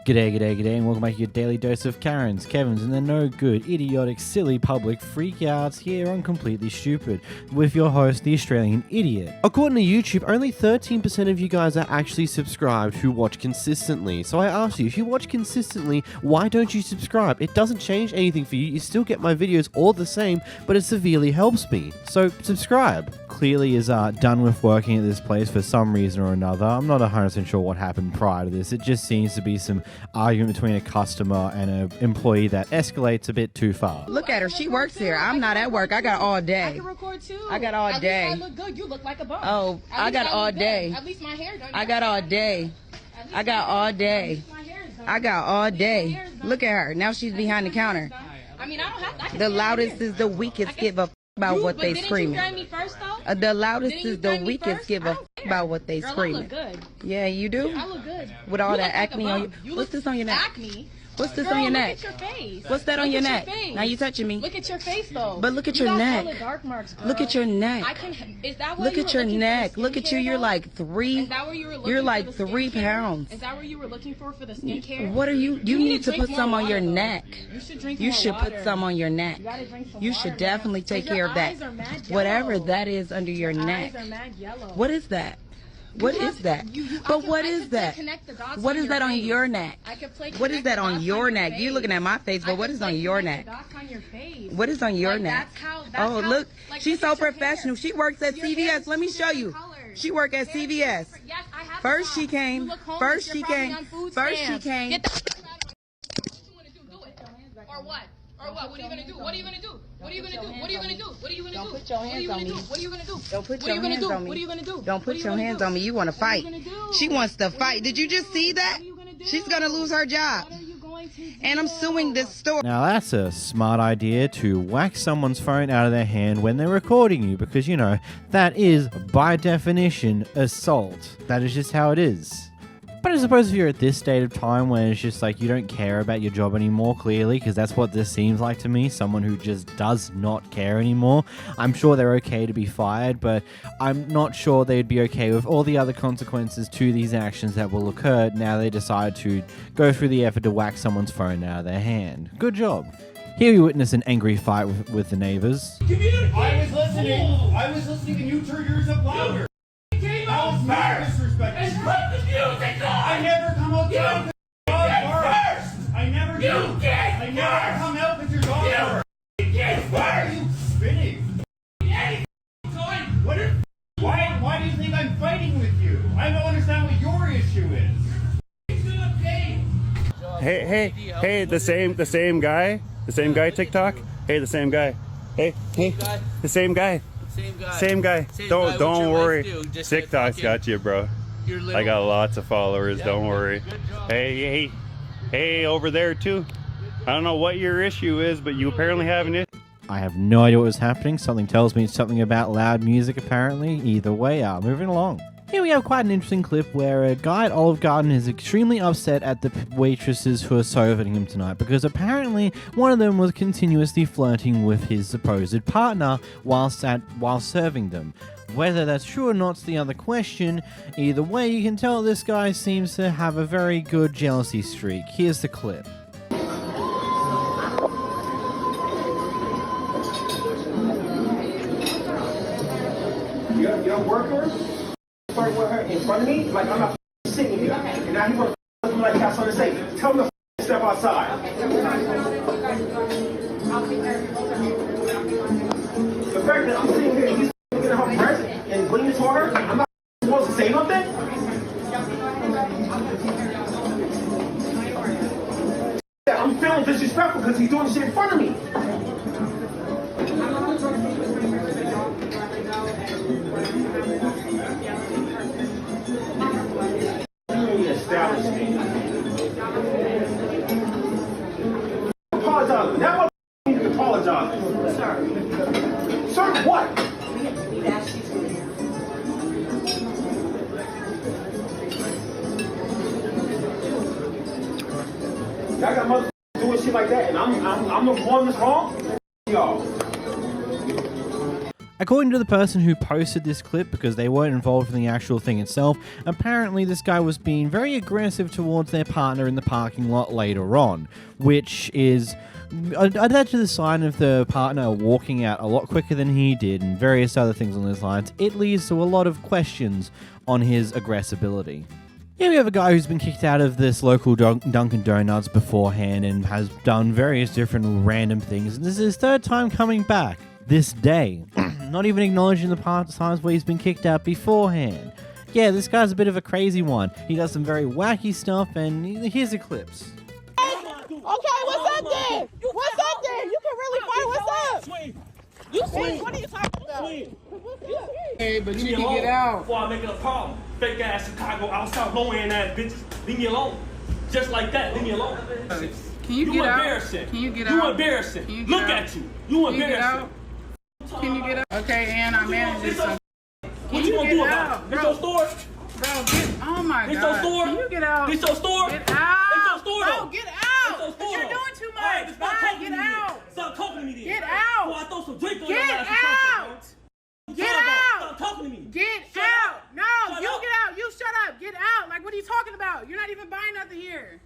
G'day, g'day, g'day, and welcome back to your daily dose of Karens, Kevins, and the no good, idiotic, silly public freakouts here on Completely Stupid with your host, the Australian Idiot. According to YouTube, only 13% of you guys are actually subscribed who watch consistently. So I ask you, if you watch consistently, why don't you subscribe? It doesn't change anything for you. You still get my videos all the same, but it severely helps me. So subscribe. Clearly is done with working at this place for some reason or another. I'm not 100% sure what happened prior to this. It just seems to be some argument between a customer and an employee that escalates a bit too far. Look at her. She works here. I'm not at work. I got all day. I can record too. I got all day. At least I look good. You look like a bum. Oh, I got all day. At least my hair done. I got all day. I got all day. I got all day. Look at her. Now she's behind the counter. I mean, I don't have to. The loudest is the weakest give a about what they screaming. Didn't you me first, though? The loudest is the weakest give a about what they screaming. Girl, I look good. Yeah, you do? I look good. With all that acne on you. What's this on your neck? Acne? What's this Girl, on your neck? Look at your face. What's that on your neck? Face. Now you touching me. Look at your face, though. But look at your neck. You got dark marks, girl. Look at your neck. Is that what Look you at were your looking neck. for Look at you. You're like three. Is that what you were looking You're like for the 3 skincare? pounds. Is that what you were looking for the skincare? What are you? You need to put some on your neck. You should drink You more should water. put some on your neck. You gotta drink some You water, should definitely take Your care of that. eyes are mad yellow. Whatever that is under your neck. Eyes are mad yellow. What is that? What is that? But what is that? What is that on your neck? What is that on your neck? You're looking at my face, but what is on your neck? What is on your neck? Oh, look, she's so professional. She works at CVS. Let me show you. She works at CVS. First she came. First she came. First she came. Or what? Or what? What are you gonna do? What are you gonna do? What are you gonna do? What are you gonna do? What are you gonna do? Don't put your hands on me. What are you gonna do? Don't put What are your you gonna hands do? on me. What are you gonna do? Don't put your hands on me. You want to fight. She wants to fight. Did you just see that? She's gonna lose her job. And I'm suing this store. Now that's a smart idea, to whack someone's phone out of their hand when they're recording you, because you know, that is by definition assault. That is just how it is. But I suppose if you're at this state of time when it's just like you don't care about your job anymore, clearly, because that's what this seems like to me, someone who just does not care anymore, I'm sure they're okay to be fired, but I'm not sure they'd be okay with all the other consequences to these actions that will occur now they decide to go through the effort to whack someone's phone out of their hand. Good job. Here we witness an angry fight with the neighbors. I was listening and you turned yours up louder. I was mad disrespectful. And put the music on! I never come out to You first! I never do. You get I never come out with your dog first. You get Why are first! you spinning? Any time! Why do you think I'm fighting with you? I don't understand what your issue is. Hey, the same guy TikTok? Hey, the same guy. Hey, the same guy. Same guy. Don't worry. TikTok's got you, bro. I got lots of followers, don't worry. Hey, over there too. I don't know what your issue is, but you apparently have an issue. I have no idea what was happening. Something tells me it's something about loud music, apparently. Either way, moving along. Here we have quite an interesting clip where a guy at Olive Garden is extremely upset at the waitresses who are serving him tonight, because apparently one of them was continuously flirting with his supposed partner while serving them. Whether that's true or not's the other question. Either way, you can tell this guy seems to have a very good jealousy streak. Here's the clip. You don't work her? Flirt with her in front of me? Like I'm not sitting here. And now he wants to like that's on the stage. Tell him to step outside. The fact that I'm sitting here and he's looking at her breast and leaning toward her, I'm not supposed to say nothing? Yeah, I'm feeling disrespectful because he's doing shit in front of me. Apologize. Now what you need to apologize? Sir, what? Y'all got motherfuckers doing shit like that, and I'm the one that's wrong? Y'all. According to the person who posted this clip, because they weren't involved in the actual thing itself, apparently this guy was being very aggressive towards their partner in the parking lot later on, which is attached to the sign of the partner walking out a lot quicker than he did and various other things on those lines. It leads to a lot of questions on his aggressibility. Here we have a guy who's been kicked out of this local Dunkin' Donuts beforehand and has done various different random things. And this is his third time coming back this day. Not even acknowledging the times where he's been kicked out beforehand. Yeah, this guy's a bit of a crazy one. He does some very wacky stuff, and here's the clips. Okay, what's up there? What's up there? You can really fight. What's up? You sweet? What are you talking about? Hey, but you can get out. Before I make it a problem. Fake ass Chicago outside low end ass bitches. Leave me alone. Just like that. Leave me alone. Can you get embarrassing. out? Can you get You out? embarrassing. Can you get Look out? at you. You Can you get embarrassing. out? Can you get out? Okay, and I manage this. What Can you you gonna get do about out, it? This bro? your store? Bro, get. Oh my This your God. store? Can you get out? This your store? Get out. This your store Bro, though. get This out. your store You're though. doing too Alright, much. stop Bye. talking Get to me then. out. Stop talking to me then. Get out. Before I throw some drink on Get your ass or something, out. bro. Get Stop out. talking to me. Get Shut out. up. No, Shut you up. get out. You shut up. Get out. Like, what are you talking about? You're not even buying nothing here.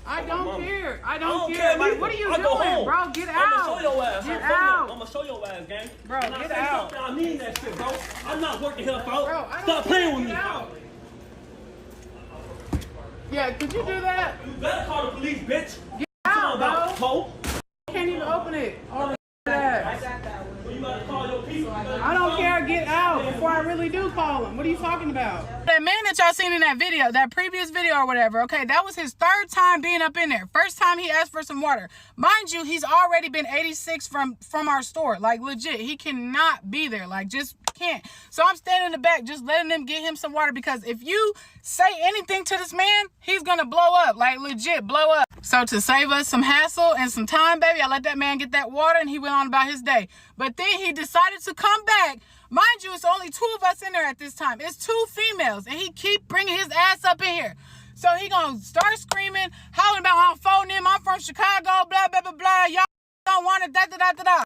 I don't care. I don't care. Like, what are you I go doing, home. bro? Get out. I'ma show your ass. Get I'm out. I'ma show your ass, gang. Bro, When I get say out. something, I mean that shit, bro. I'm not working here, folks. Bro, I don't Stop care. playing with Get me. out. Yeah, could you do that? You better call the police, bitch. Get out, About bro. hoe. Can't even open it. All the that. When you better call your people. I don't care. Get out before I really do call him. What are you talking about? That man that y'all seen in that video, that previous video or whatever, okay, that was his third time being up in there. First time he asked for some water. Mind you, he's already been 86 from our store. Like, legit. He cannot be there. Like, just can't. So I'm standing in the back just letting them get him some water, because if you say anything to this man, he's gonna blow up. Like, legit blow up. So to save us some hassle and some time, baby, I let that man get that water and he went on about his day. But then he decided to come back. Mind you, it's only 2 of us in there at this time. It's 2 females, and he keep bringing his ass up in here. So he gonna start screaming, hollering about I'm phoning him, I'm from Chicago, blah, blah, blah, blah. Y'all don't want it, da, da, da, da, da.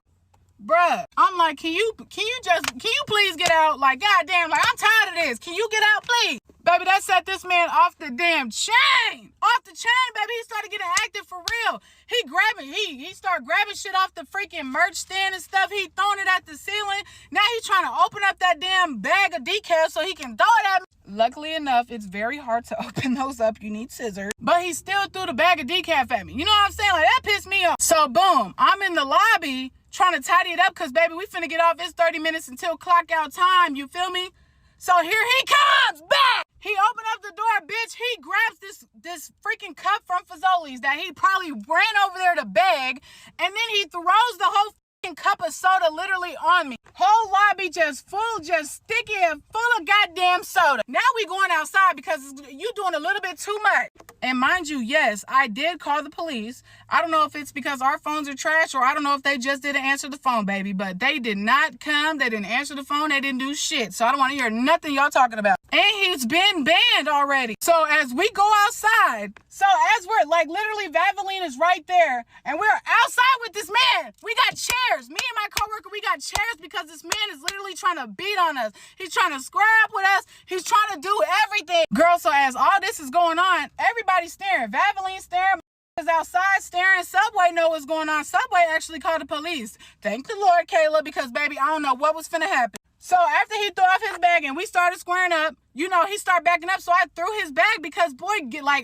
Bruh, I'm like, can you please get out? Like, goddamn, like, I'm tired of this. Can you get out, please? Baby, that set this man off the damn chain. Off the chain, baby. He started getting active for real. He started grabbing shit off the freaking merch stand and stuff. He throwing it at the ceiling. Now he's trying to open up that damn bag of decals so he can throw it at me. Luckily enough, it's very hard to open those up. You need scissors. But he still threw the bag of decaf at me. You know what I'm saying? Like, that pissed me off. So, boom. I'm in the lobby trying to tidy it up because, baby, we finna get off. It's 30 minutes until clock out time. You feel me? So here he comes back. He opened up the door, bitch. He grabs this freaking cup from Fazoli's that he probably ran over there to bag, and then he throws the whole freaking cup of soda literally on me. Whole lobby just full, just sticky and full of goddamn soda. Now we going outside because you doing a little bit too much. And mind you, yes, I did call the police. I don't know if it's because our phones are trash, or I don't know if they just didn't answer the phone, baby. But they did not come. They didn't answer the phone. They didn't do shit. So I don't want to hear nothing y'all talking about. And he's been banned already. So as we go outside, as we're like literally Valvoline is right there, and we're outside with this man. We got chairs. Me and my coworker, we got chairs because this man is literally trying to beat on us. He's trying to square up with us. He's trying to do everything. Girl, so as all this is going on, everybody's staring. Valvoline staring. Is outside staring. Subway know what's going on. Subway actually called the police. Thank the Lord, Kayla, because baby, I don't know what was finna happen. So after he threw off his bag and we started squaring up, you know, he started backing up. So I threw his bag because, boy,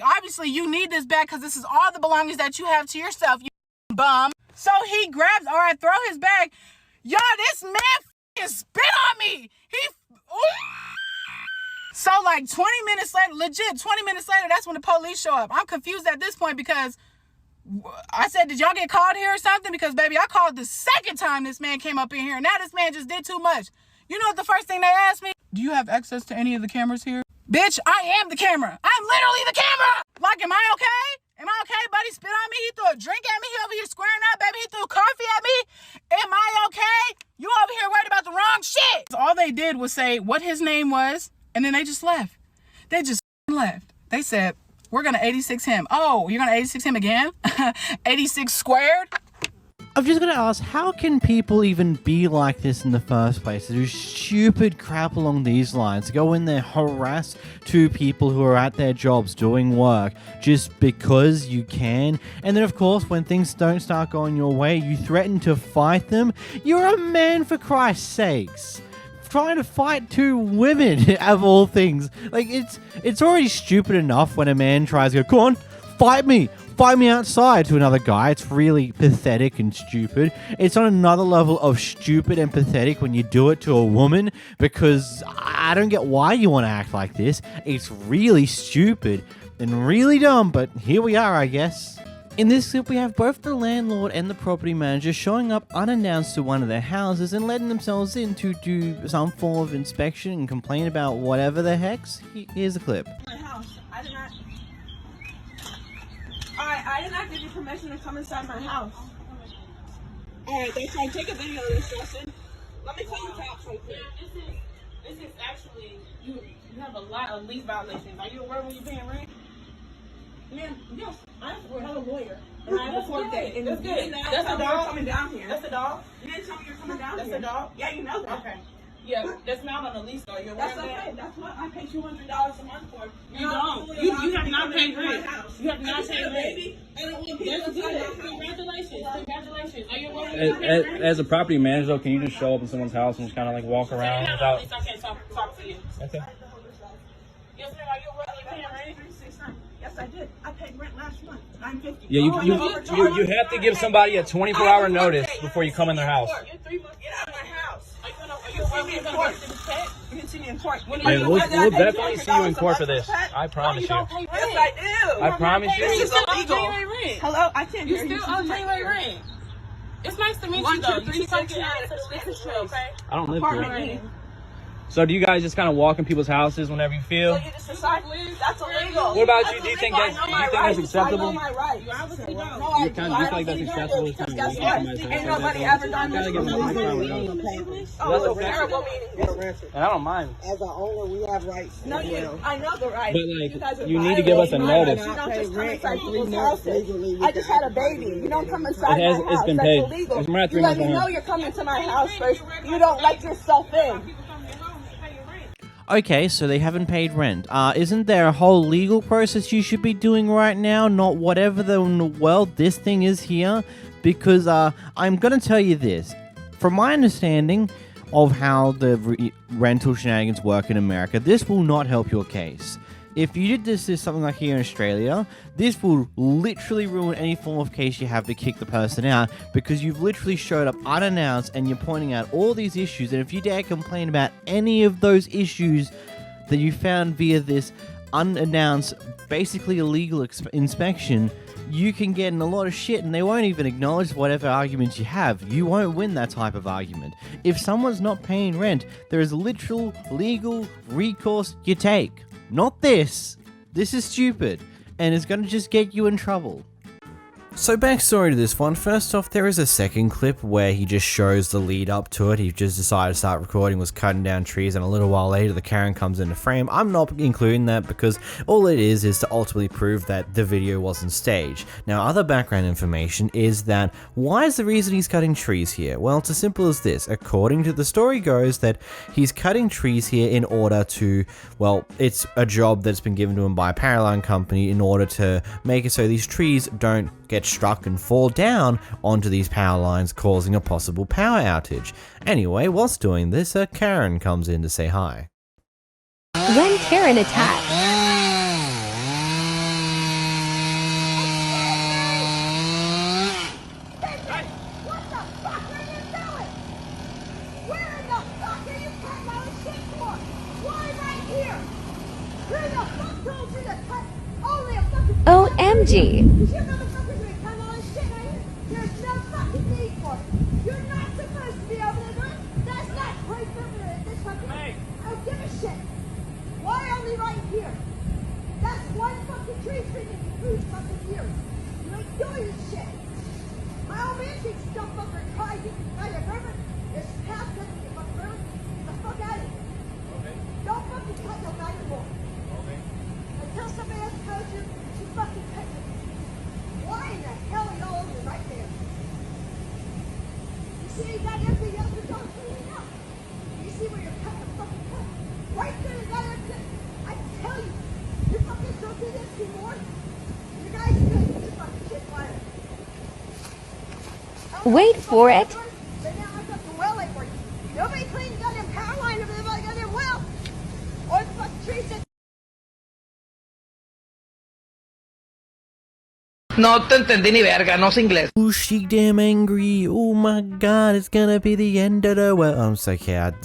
obviously you need this bag because this is all the belongings that you have to yourself, you bum. So he grabs, or I throw his bag. Y'all, this man f***ing spit on me. So like 20 minutes later, legit 20 minutes later, that's when the police show up. I'm confused at this point because I said, did y'all get called here or something? Because, baby, I called the second time this man came up in here. Now this man just did too much. You know what the first thing they asked me? Do you have access to any of the cameras here? Bitch, I am the camera. I'm literally the camera. Like, am I okay? Am I okay, buddy? Spit on me. He threw a drink at me. He over here squaring up, baby. He threw coffee at me. Am I okay? You over here worried about the wrong shit. So all they did was say what his name was, and then they just left. They just left. They said, we're going to 86 him. Oh, you're going to 86 him again? 86 squared? I've just got to ask, how can people even be like this in the first place? To do stupid crap along these lines, to go in there, harass two people who are at their jobs doing work just because you can. And then, of course, when things don't start going your way, you threaten to fight them. You're a man, for Christ's sakes. Trying to fight two women, of all things. Like, it's already stupid enough when a man tries to go, come on, fight me outside to another guy. It's really pathetic and stupid. It's on another level of stupid and pathetic when you do it to a woman, because I don't get why you want to act like this. It's really stupid and really dumb, but here we are, I guess. In this clip, we have both the landlord and the property manager showing up unannounced to one of their houses and letting themselves in to do some form of inspection and complain about whatever the heck's. Here's the clip. My house. I did not give you permission to come inside my house. Alright, that's fine. Take a video of this, Justin. Let me call you cops right quick. This is actually, you have a lot of lease violations. Are you aware when you're paying rent? Man, yes, I have a lawyer. And I have a court date. And that's good. That's the dog coming down here. That's the dog? You didn't tell me you're coming down here. That's the dog? Yeah, you know that. Okay. Yeah, that's not on the lease though. You're aware of that? That's okay. That's what I pay $200 a month for. You don't. You have not paid rent. You have not paid rent. That's good. Congratulations. Congratulations. Are you aware of as a property manager, though, can you just show up in someone's house and just kind of like walk around without? I can't talk to you. Okay. Yes, ma'am. Are you aware of paying rent? Yes, I did. I paid rent last month. $9.50. Yeah, you have to give somebody a 24-hour notice before you come in their house. You're 3 months. Get out of my house. You can see me in court. Yeah, we'll definitely see you in court for this. I promise you. Yes, I do. I promise you. This is illegal. Hello? I can't hear you. You're still on January rent. It's nice to meet you, though. You keep on getting out of the business, okay? I don't live here. So do you guys just kind of walk in people's houses whenever you feel? So you just decide that's illegal. What about you? Do you think that's acceptable? I know my rights. You feel like that's acceptable? Because guess what? Ain't nobody ever done this before. Oh, terrible meeting. And I don't mind. As an owner, we have rights. No, I know the rights. But like, you need to give us a notice. You don't just come inside people's houses. I just had a baby. You don't come inside my house. It's been That's paid. illegal. You let me know you're coming to my house first. You don't let yourself in. Okay, so they haven't paid rent. Isn't there a whole legal process you should be doing right now? Not whatever in the world this thing is here? Because I'm going to tell you this. From my understanding of how the rental shenanigans work in America, this will not help your case. If you did this something like here in Australia, this will literally ruin any form of case you have to kick the person out, because you've literally showed up unannounced and you're pointing out all these issues, and if you dare complain about any of those issues that you found via this unannounced, basically illegal inspection, you can get in a lot of shit and they won't even acknowledge whatever arguments you have. You won't win that type of argument. If someone's not paying rent, there is literal legal recourse you take. Not this. This is stupid, and it's gonna just get you in trouble. So backstory to this one. First off, there is a second clip where he just shows the lead up to it. He just decided to start recording, was cutting down trees, and a little while later the Karen comes into frame. I'm not including that because all it is to ultimately prove that the video wasn't staged. Now, other background information is that why is the reason he's cutting trees here? Well, it's as simple as this. According to the story goes that he's cutting trees here in order to, well, it's a job that's been given to him by a power line company in order to make it so these trees don't get struck and fall down onto these power lines, causing a possible power outage. Anyway, whilst doing this, Karen comes in to say hi. When Karen attacks. OMG. see this before? You guys could just like shit fire. Wait for it. But now I got the well like for you. Nobody cleaned the goddamn power line over there by the goddamn well. Or the fucking trees that. No te entendí ni verga, no sé inglés. Oh, she damn angry. Oh my god, it's gonna be the end of the world. I'm so sad.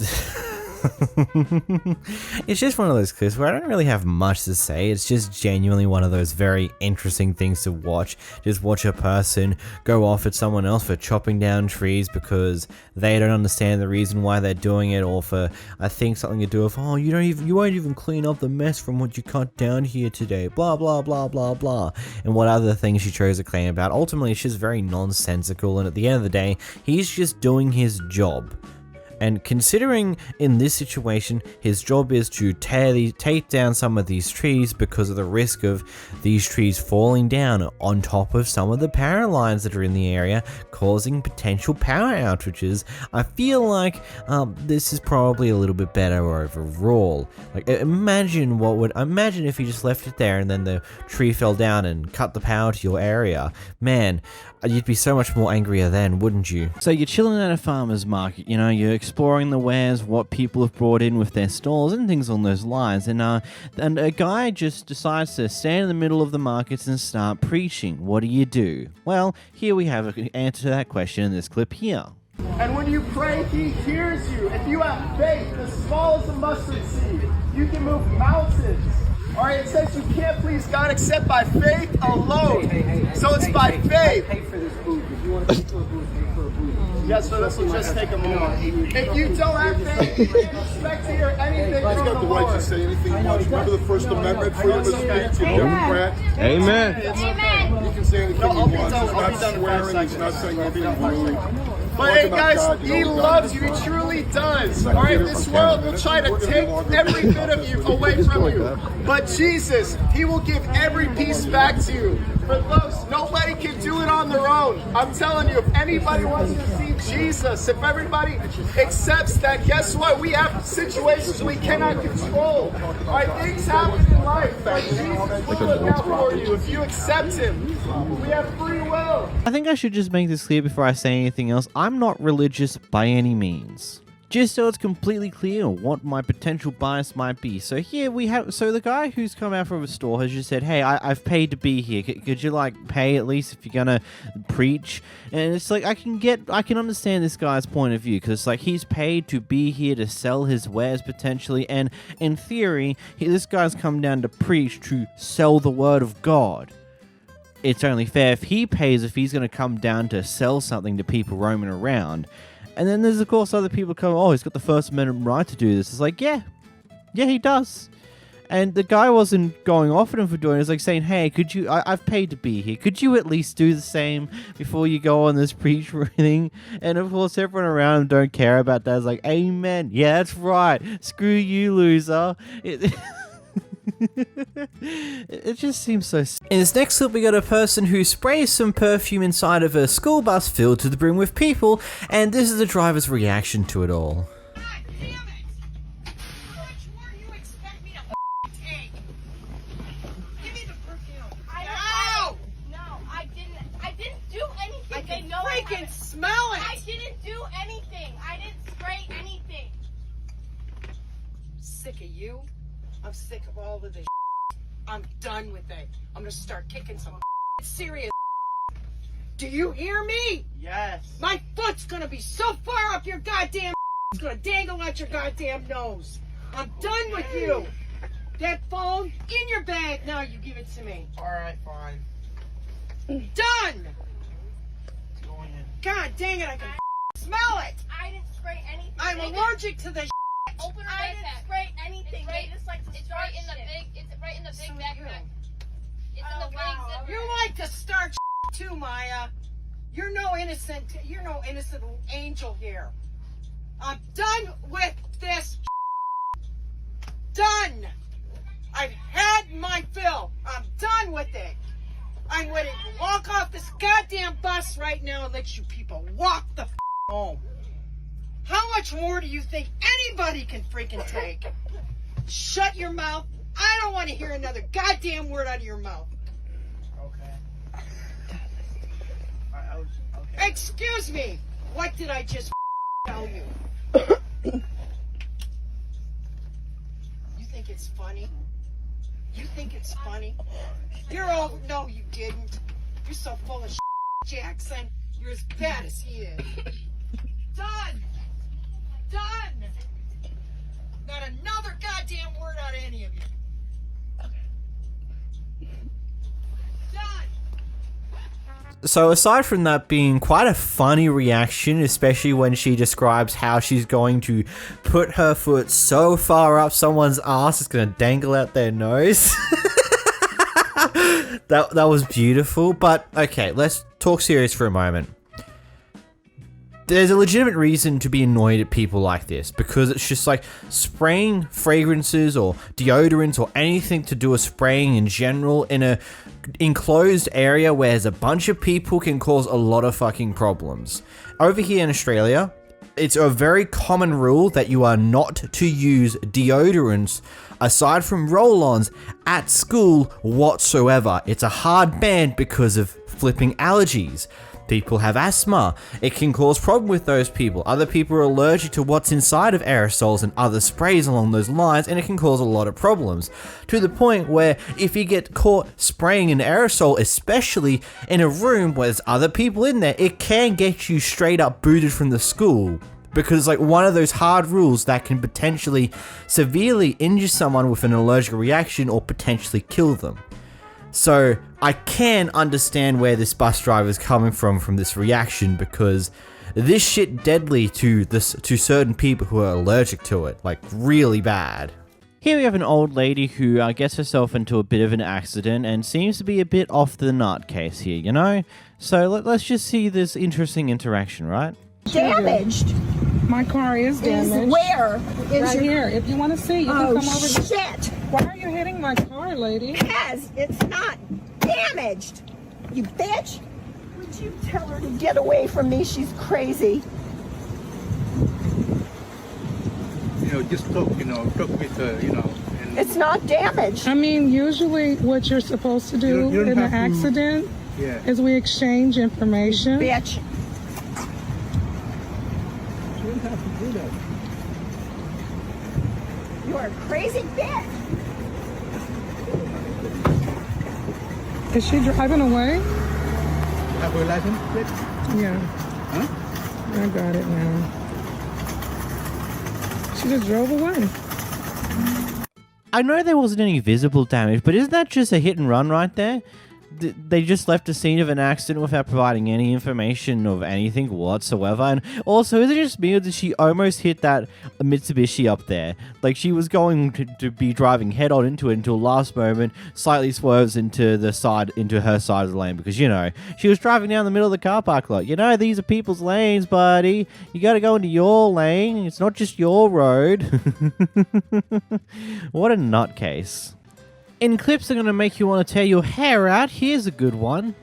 It's just one of those clips where I don't really have much to say. It's just genuinely one of those very interesting things to watch. Just watch a person go off at someone else for chopping down trees because they don't understand the reason why they're doing it, or for, I think, something to do with, oh, you won't even clean up the mess from what you cut down here today, blah blah blah blah blah, and what other things she chose to claim about. Ultimately, it's just very nonsensical, and at the end of the day, he's just doing his job. And considering in this situation, his job is to take down some of these trees because of the risk of these trees falling down on top of some of the power lines that are in the area, causing potential power outages. I feel like this is probably a little bit better overall. Like, imagine if he just left it there and then the tree fell down and cut the power to your area. Man, you'd be so much more angrier then, wouldn't you? So you're chilling at a farmer's market, you know, you're exploring the wares, what people have brought in with their stalls and things on those lines, and a guy just decides to stand in the middle of the markets and start preaching. What do? Well, here we have an answer to that question in this clip here. And when you pray, he hears you. If you have faith, as small as a mustard seed, you can move mountains. All right, it says you can't please God except by faith alone. So it's by faith. Pay for this food. If you want to pay for food, pay for food. Yes, so this will just take a moment. If you don't have faith, you can't expect to hear anything from the Lord. He's got the right to say anything he wants. Remember the First Amendment, freedom of speech, you're Democrat. Amen. He can say anything he wants. He's not swearing, he's not saying anything rude. But hey guys, he loves you, he truly does. Alright, this world will try to take every bit of you away from you. But Jesus, he will give every piece back to you. For those, nobody can do it on their own. I'm telling you, if anybody wants to see Jesus, if everybody accepts that, guess what? We have situations we cannot control. Alright, things happen in life, but Jesus will look out for you if you accept him. We have free will. I think I should just make this clear before I say anything else. I'm not religious by any means. Just so it's completely clear what my potential bias might be. So here we have, so the guy who's come out from a store has just said, hey, I've paid to be here. Could you like pay at least if you're gonna preach? And it's like, I can understand this guy's point of view, because it's like he's paid to be here to sell his wares potentially, and in theory, this guy's come down to preach, to sell the word of God. It's only fair if he pays, if he's going to come down to sell something to people roaming around. And then there's, of course, other people come, oh, he's got the First Amendment right to do this. It's like, yeah, he does. And the guy wasn't going off at him for doing it. It's like saying, hey, could you, I've paid to be here. Could you at least do the same before you go on this preach thing? And, of course, everyone around him don't care about that. It's like, amen. Yeah, that's right. Screw you, loser. It just seems so. In this next clip, we got a person who sprays some perfume inside of a school bus filled to the brim with people, and this is the driver's reaction to it all. God damn it! How much more do you expect me to take? Give me the perfume. No, I didn't do anything. I can freaking smell it. I didn't do anything. I didn't spray anything. Sick of you. I'm sick of all of this. I'm done with it. I'm gonna start kicking some serious. Do you hear me? Yes. My foot's gonna be so far up your goddamn. It's gonna dangle out your goddamn nose. I'm done with you. That phone in your bag. Now you give it to me. All right, fine. Done. God dang it! I can smell it. I didn't spray anything. I'm allergic to this. Open her I didn't backpack. spray anything. It's They just like to It's start right in the shit. big. It's right in the big So backpack. It's Oh, in the wow. big zipper. You like to start too, Maya. You're no innocent angel here. I'm done with this. Done. I've had my fill. I'm done with it. I'm ready to walk off this goddamn bus right now and let you people walk the home. How much more do you think anybody can freaking take? Shut your mouth I don't want to hear another goddamn word out of your mouth. Okay. Excuse me. What did I just tell you? You think it's funny? You think it's funny? You're all... No, you didn't. You're so full of Jackson. You're as bad as he is. Done. Done. Not another goddamn word out of any of you. So aside from that being quite a funny reaction, especially when she describes how she's going to put her foot so far up someone's ass it's going to dangle out their nose. that was beautiful. But okay, let's talk serious for a moment. There's a legitimate reason to be annoyed at people like this, because it's just like spraying fragrances or deodorants or anything to do with spraying in general in a enclosed area where there's a bunch of people can cause a lot of fucking problems. Over here in Australia, it's a very common rule that you are not to use deodorants aside from roll-ons at school whatsoever. It's a hard ban because of flipping allergies. People have asthma. It can cause problem with those people. Other people are allergic to what's inside of aerosols and other sprays along those lines, and it can cause a lot of problems. To the point where if you get caught spraying an aerosol, especially in a room where there's other people in there, it can get you straight up booted from the school. Because it's like one of those hard rules that can potentially severely injure someone with an allergic reaction or potentially kill them. So I can understand where this bus driver is coming from this reaction, because this shit deadly to certain people who are allergic to it, like really bad. Here we have an old lady who gets herself into a bit of an accident and seems to be a bit off the nut case here, you know? So let's just see this interesting interaction, right? Damaged. My car is damaged. Where? Right here. If you want to see, you can come over. Shit! Why are you hitting my car, lady? Because it's not damaged. You bitch! Would you tell her to get away from me? She's crazy. You know, just talk with her, you know. And it's not damaged. I mean, usually what you're supposed to do you don't in an have to- accident Yeah. is we exchange information. Bitch. You don't have to do that. You're a crazy bitch. Is she driving away? Have her license plate? Yeah. Huh? I got it now. She just drove away. I know there wasn't any visible damage, but isn't that just a hit and run right there? They just left the scene of an accident without providing any information of anything whatsoever. And also, is it just me or did she almost hit that Mitsubishi up there? Like, she was going to be driving head on into it until last moment, slightly swerves into her side of the lane, because, you know, she was driving down the middle of the car park lot. You know, these are people's lanes, buddy. You gotta go into your lane. It's not just your road. What a nutcase. In clips that are going to make you want to tear your hair out, here's a good one.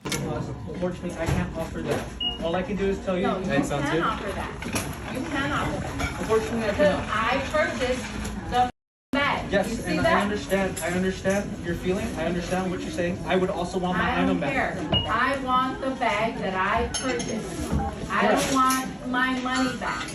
Unfortunately, I can't offer that. All I can do is tell you. No, that sounds good. offer that. You can offer that. Unfortunately, I Because cannot. I purchased the bag. You Yes, see and that? I understand your feeling. I understand what you're saying. I would also want my I don't item back. care. I want the bag that I purchased. I don't want my money back.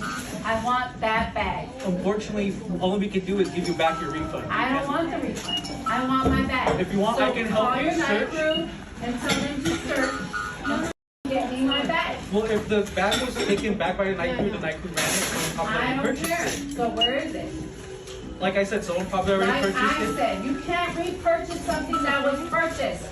I want that bag. Unfortunately, all we can do is give you back your refund. I don't want the refund. I want my bag. If you want, I can help you Call your night search. crew and tell them to search. Get me my bag. Well, if the bag was taken back by the night crew ran it and probably I already don't purchased care. it. So where is it? Like I said, someone probably already Like purchased I it. said, you can't repurchase something that was purchased.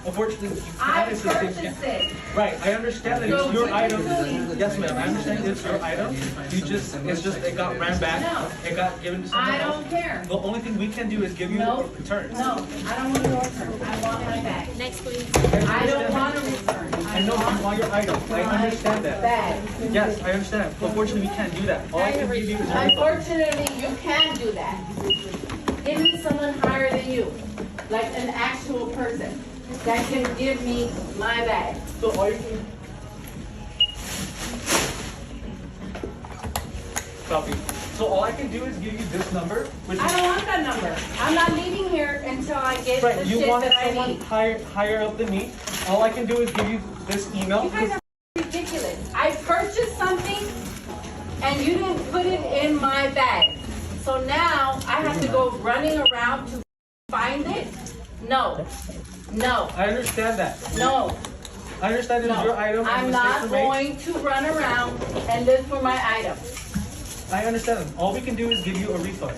Unfortunately, you I can't assist purchased it. Right, I understand that So it's your what item. you doing? Yes, ma'am, I understand it's your item. It got ran back. No. It got given to someone I else. don't care. The only thing we can do is give you No. returns. No, I don't want your return. I want my bag. Next, please. I I don't want a return. I know you want your item. I understand that. Bag. Yes, I understand. Unfortunately, we can't do that. All I can give you is a refund. Unfortunately, you can do that. Give me someone higher than you, like an actual person that can give me my bag. So all you can... Copy. So all I can do is give you this number. Which I don't want that number. I'm not leaving here until I get right, the you shit wanted that I someone need. higher up than me. All I can do is give you this email. You guys are ridiculous. I purchased something and you didn't put it in my bag. So now I have to go running around to find it? No. No. I understand that. No. I understand it's your item. I'm not going to run around and look for my item. I understand. All we can do is give you a refund.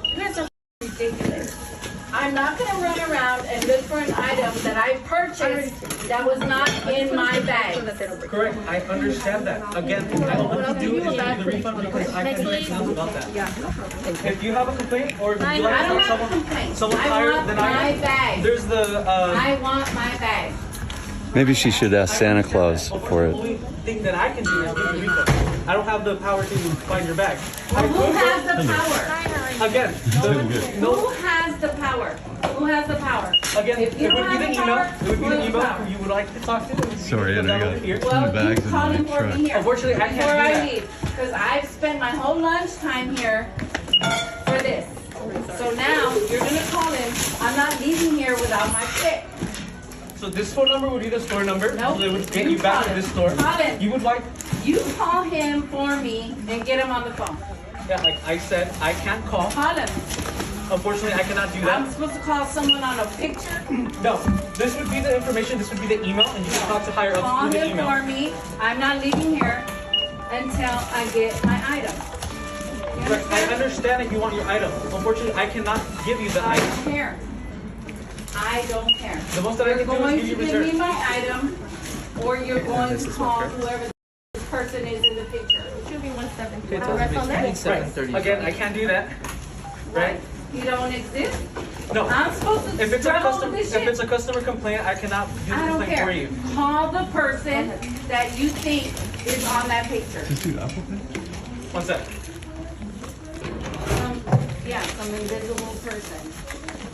You guys are ridiculous. I'm not going to run around and look for an item that I purchased that was not in my bag. Correct. I understand that. Again, all I can do is give you the refund because I can do nothing about that. If you have a complaint or if you I like don't to have a someone complaint. someone I higher want than my I am, bag. there's the I want my bag. Maybe she should ask Santa Claus for the it. only thing that I can do is give you a refund. I don't have the power to find your bag. Well, who has the power? Again, Who has the power? Who has the power? Again, If you it would don't be the have the email. power, It would be who the has the email power? who you would like to talk to. Sorry, I got over here. two Well, bags keep in calling my for truck. me here. Unfortunately, I can't Before do I that. leave, because I've spent my whole lunchtime here for this. So now you're gonna call in. I'm not leaving here without my shit. So this phone number would be the store number. Nope. So it would get you back to this store. Colin. You would like, You call him for me and get him on the phone. yeah, like I said, I can't call. Call him. Unfortunately, I cannot do I'm that. supposed to call someone on a picture. No, this would be the information. This would be the email, and you can talk to higher Call ups through the him email. for me. I'm not leaving here until I get my item. Right, I understand that you want your item. Unfortunately, I cannot give you the I item. don't care. I don't care. The most that I You're can do going is to give you give me return. my item, or you're going to call whoever this person is in the picture. It should be 172. Right. Again, I can't do that. Right? You don't exist. No. I'm supposed to If it's a scrabble customer, this if shit. it's a customer complaint, I cannot do the I don't complaint for care. you. Call the person that you think is on that picture. One sec. Yeah, some invisible person,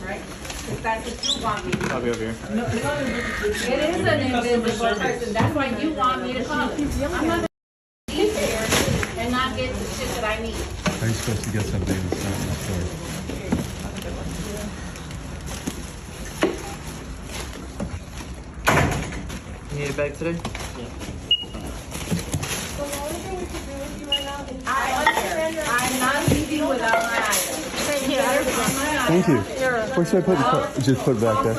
right? If that's what you want me to do. I'll be over here. No, it is an invisible person. That's why you want me to call it. I'm not gonna be here and not get the shit that I need. How are you supposed to get something that's not in the store? You need a bag today? I'm not leaving without my item. Thank you. Where should I put the Just put it back there.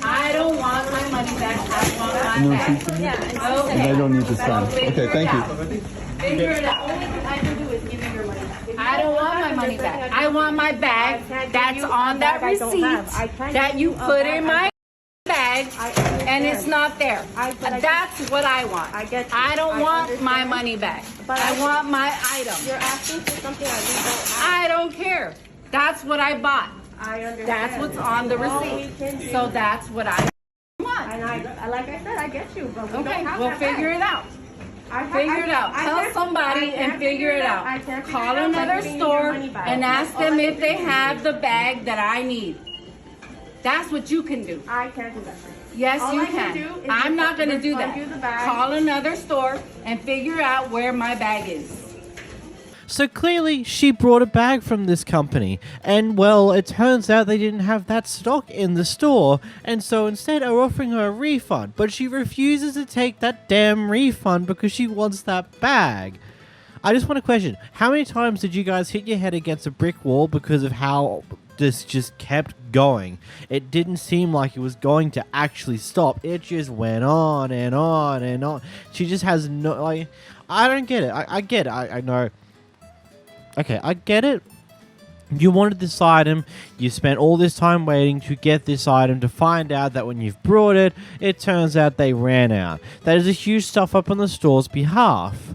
I don't want my money back. I want my No bag. receipts in here? Okay. And I don't need to sign. Figure Okay, thank it you. out. Figure it out. I can do is give you your money. I don't want my money back. I want my bag that's on that receipt that you put in my bag and it's not there. That's what I want. I don't want my money back. I want my item. You're asking for something I really don't have. I don't care. That's what I bought. I understand. That's what's on the All we receipt. can do- So that's what I want. And I, like I said, I get you, but we Okay, don't have we'll that figure bag. it out. Figure it out. Tell somebody and figure it out. Call another store and ask them if they have the bag that I need. That's what you can do. I can't do that. Yes, All you I can can. do is I'm not going to do refund that. you the bag. Call another store and figure out where my bag is. So clearly, she brought a bag from this company, and well, it turns out they didn't have that stock in the store, and so instead are offering her a refund, but she refuses to take that damn refund because she wants that bag. I just want to question, how many times did you guys hit your head against a brick wall because of how this just kept going? It didn't seem like it was going to actually stop. It just went on and on and on. She just has no, like, I don't get it. I get it. I know. Okay, I get it. You wanted this item, you spent all this time waiting to get this item, to find out that when you've brought it, it turns out they ran out. That is a huge stuff up on the store's behalf.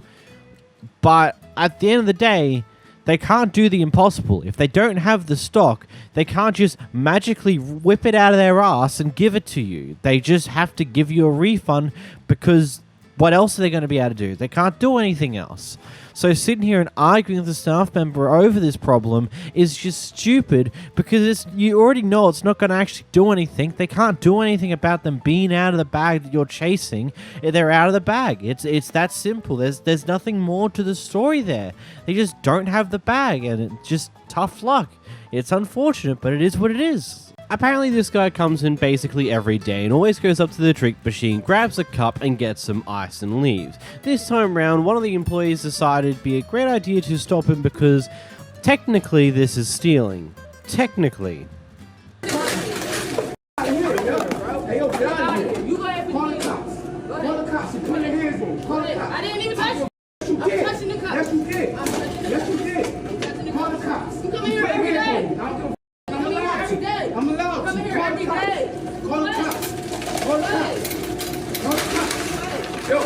But at the end of the day, they can't do the impossible. If they don't have the stock, they can't just magically whip it out of their ass and give it to you. They just have to give you a refund because What else are they going to be able to do? They can't do anything else. So sitting here and arguing with a staff member over this problem is just stupid, because you already know it's not going to actually do anything. They can't do anything about them being out of the bag that you're chasing. They're out of the bag. It's that simple. There's nothing more to the story there. They just don't have the bag, and it's just tough luck. It's unfortunate, but it is what it is. Apparently this guy comes in basically every day and always goes up to the drink machine, grabs a cup and gets some ice and leaves. This time round, one of the employees decided it'd be a great idea to stop him because technically this is stealing. Technically. Hey, yo, get out of here. You go ahead. Call the cops. Call the cops. You put your hands on. Call the cops. I didn't even touch you. Yes, you did. touching the cup. Yes, you did. Yes, you did. Call the cops. You come in here every day. I'm allowed to. I'm allowed to. Come here every day. Call the cops. Call the cops. Call the cops. Yo.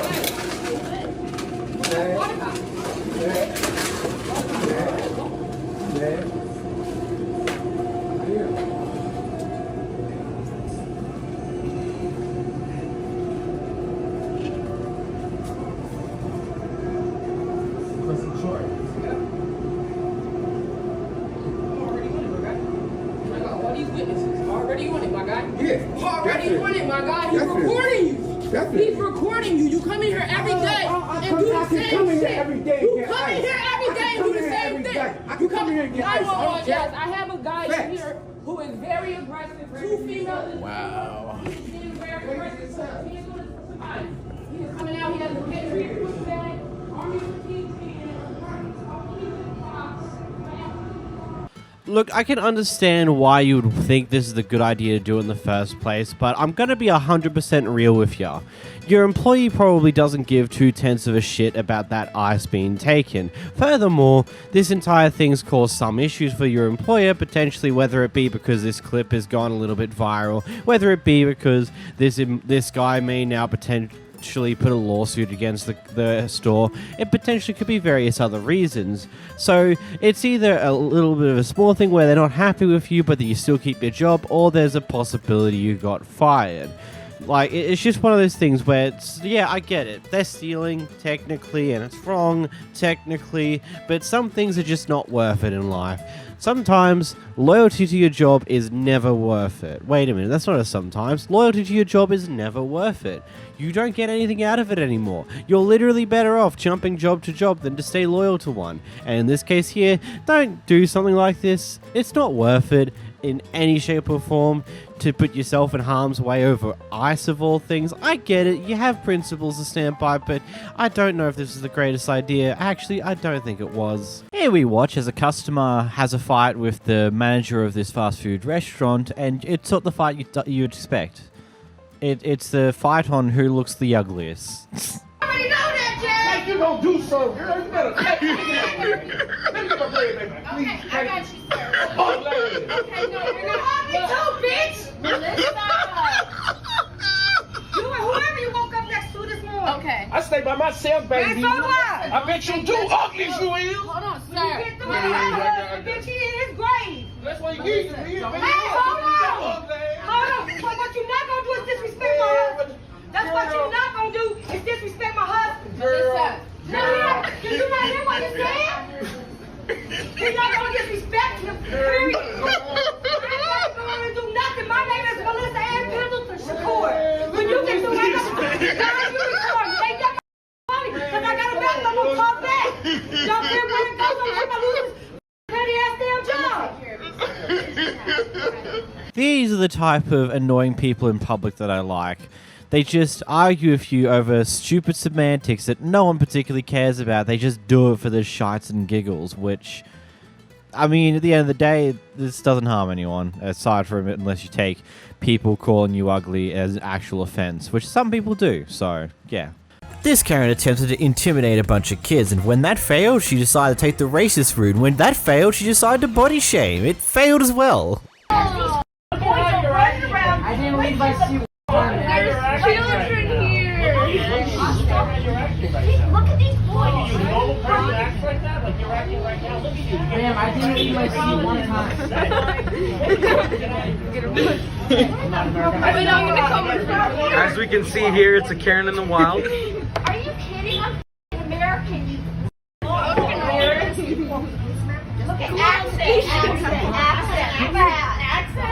Already on it, my guy. Yeah. Already on it, my guy. He's Definitely. recording you. Definitely. He's recording you. You come in here every day and do the same come in shit. here every day. You come in here every day and do the same thing. I can come in here and get ice. Yes, I have a guy in here who is very aggressive. 2 females. Wow. He's getting very aggressive. He is coming out. He has a picture. He puts back. Army fatigue. Look, I can understand why you would think this is a good idea to do in the first place, but I'm gonna be 100% real with ya. Your employee probably doesn't give 2/10 of a shit about that ice being taken. Furthermore, this entire thing's caused some issues for your employer, potentially, whether it be because this clip has gone a little bit viral, whether it be because this guy may now potentially put a lawsuit against the store. It potentially could be various other reasons. So it's either a little bit of a small thing where they're not happy with you but that you still keep your job, or there's a possibility you got fired. Like, it's just one of those things where it's, yeah, I get it. They're stealing, technically, and it's wrong, technically, but some things are just not worth it in life. Sometimes, loyalty to your job is never worth it. Wait a minute, that's not a sometimes. Loyalty to your job is never worth it. You don't get anything out of it anymore. You're literally better off jumping job to job than to stay loyal to one. And in this case here, don't do something like this. It's not worth it in any shape or form to put yourself in harm's way over ice of all things. I get it, you have principles to stand by, but I don't know if this is the greatest idea. Actually, I don't think it was. Here we watch as a customer has a fight with the manager of this fast food restaurant, and it's not the fight you'd expect. It's the fight on who looks the ugliest. I already know that, Jack. Like you gonna do so, girl. You better cut me. Let me get my bread, baby. Please. Okay, I got you, sir. Oh, Okay, no, you're not. Me too, bitch. Melissa. You and whoever you woke up next to this morning. Okay. I stay by myself, baby. And so do I. I bet you do. Ugly as you is. Hold on, sir. You get through it, bitch, he in his grave. That's why you need me. Hey, hold on. Hold on. So what you're not going to do is disrespect my husband. That's what you're not going to do is disrespect my husband. Melissa. No, did you not hear what he said? He's not going to disrespect him. Period. I'm not going to do nothing. My name is Melissa Ann Pendleton Shakur. When you get through that, guys, you record. Make that money. Because I got a back. I'm going to call back. Y'all care when it goes. I'm going to lose this petty ass damn job. These are the type of annoying people in public that I like. They just argue with you over stupid semantics that no one particularly cares about. They just do it for the shites and giggles, which, I mean, at the end of the day, this doesn't harm anyone, aside from it, unless you take people calling you ugly as an actual offense, which some people do, so, yeah. This Karen attempted to intimidate a bunch of kids, and when that failed, she decided to take the racist route, and when that failed, she decided to body shame. It failed as well. I didn't leave my shoe. There's children here. Look at these boys. Ma'am, I didn't leave my seat one time. As we can see here, it's a Karen in the wild. Are you kidding? I'm American. You look at accent.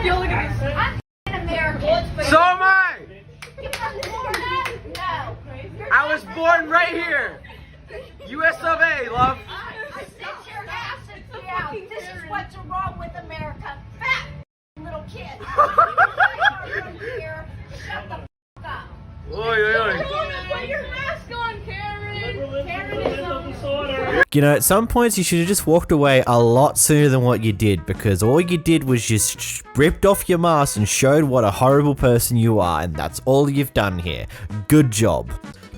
Yo, look at this. I'm American. So am I. You were born in? No. I was born right here. US of A, love. Sit your ass down. This is what's wrong with America. Fat little kid. Here. Shut the f up. Oi, oi, oi. Put your mask on, Karen. Karen is You know, at some points you should have just walked away a lot sooner than what you did, because all you did was just ripped off your mask and showed what a horrible person you are, and that's all you've done here. Good job.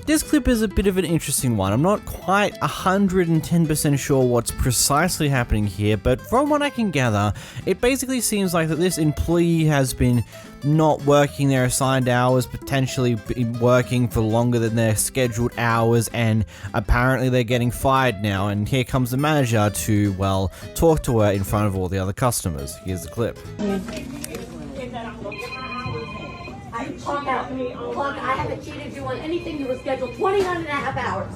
This clip is a bit of an interesting one. I'm not quite 110% sure what's precisely happening here, but from what I can gather, it basically seems like that this employee has been not working their assigned hours, potentially been working for longer than their scheduled hours, and apparently they're getting fired now, and here comes the manager to, well, talk to her in front of all the other customers. Here's the clip. Clock out. Clock. I haven't cheated you on anything. You were scheduled 29 and a half hours.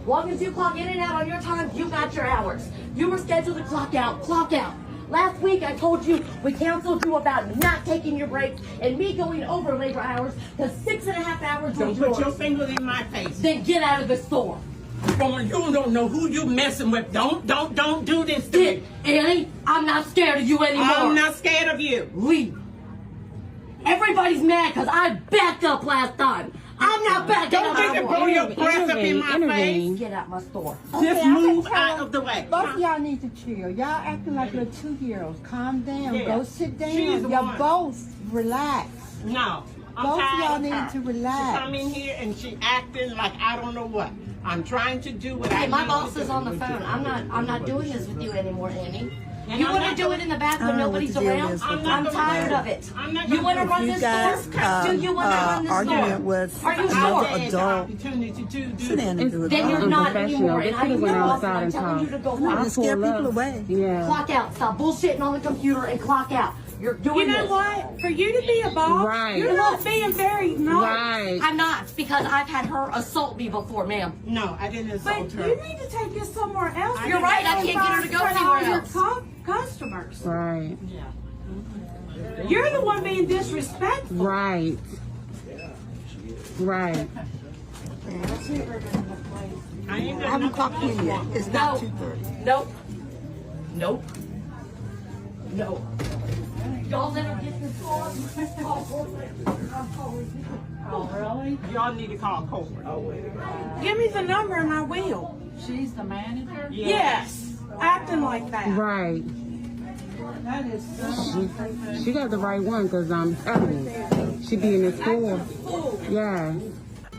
As long as you clock in and out on your time, you got your hours. You were scheduled to clock out. Clock out. Last week I told you we counseled you about not taking your breaks and me going over labor hours to 6.5 hours. Don't put your finger in my face. Then get out of the store. Woman, you don't know who you messing with. Don't do this to me. Annie, I'm not scared of you anymore. I'm not scared of you. Leave. Everybody's mad because I backed up last time. I'm not backing up. Don't just blow your breath up in my face. Get out my store. Just move out of the way. Both of y'all need to chill. Y'all acting like little 2-year-olds. Calm down. Yeah. Go sit down. She's the Y'all one. both relax. No. I'm Both of tired y'all of need her. to relax. She come in here and she acting like I don't know what. I'm trying to do what I Hey, my need boss to is do. on the phone. I'm not doing this with you anymore, Annie. And You I'm want to not do gonna- it in the back I when don't know what nobody's the deal around? is with I'm that. tired of it. I'm not You gonna want to do run You this guys, store? Do you want to run this argument store? with Are you another sure? adult. Sit down and do it. Then you're not anymore, and I'm your boss, and I'm and telling you to go I'm not gonna scare people away. Clock out. Stop bullshitting on the computer and clock out. You're doing You know this. what? For you to be a boss, Right. you're not being very nice. I'm not, because I've had her assault me before, ma'am. No, I didn't assault But you need to take this somewhere else. You're right, I can't get her to go anywhere else. Customers. Right. You're the one being disrespectful. Right. Right. I ain't I haven't clocked in yet. It's not 2:30. Nope. Nope. No. Y'all let her get this on. Oh, really? Y'all need to call corporate. Give me the number and I will. She's the manager? Yes. Acting like that. Right. That is She got the right one because I'm telling you. She be in the store. Yeah.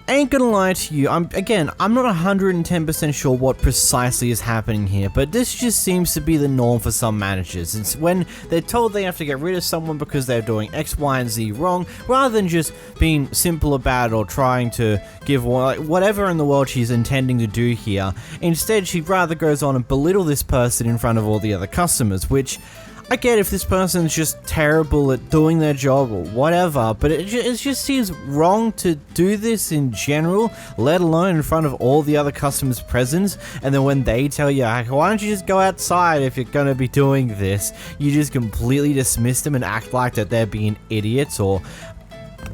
Ain't gonna lie to you, I'm not 110% sure what precisely is happening here, but this just seems to be the norm for some managers. It's when they're told they have to get rid of someone because they're doing X, Y, and Z wrong, rather than just being simple about it or trying to give whatever in the world she's intending to do here. Instead, she rather goes on and belittle this person in front of all the other customers, which I get if this person's just terrible at doing their job or whatever, but it just seems wrong to do this in general, let alone in front of all the other customers present, and then when they tell you, why don't you just go outside if you're gonna be doing this, you just completely dismiss them and act like that they're being idiots or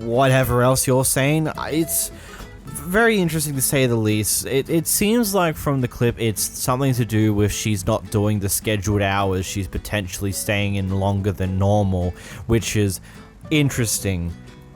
whatever else you're saying. It's very interesting to say the least. It seems like from the clip it's something to do with she's not doing the scheduled hours, she's potentially staying in longer than normal, which is interesting.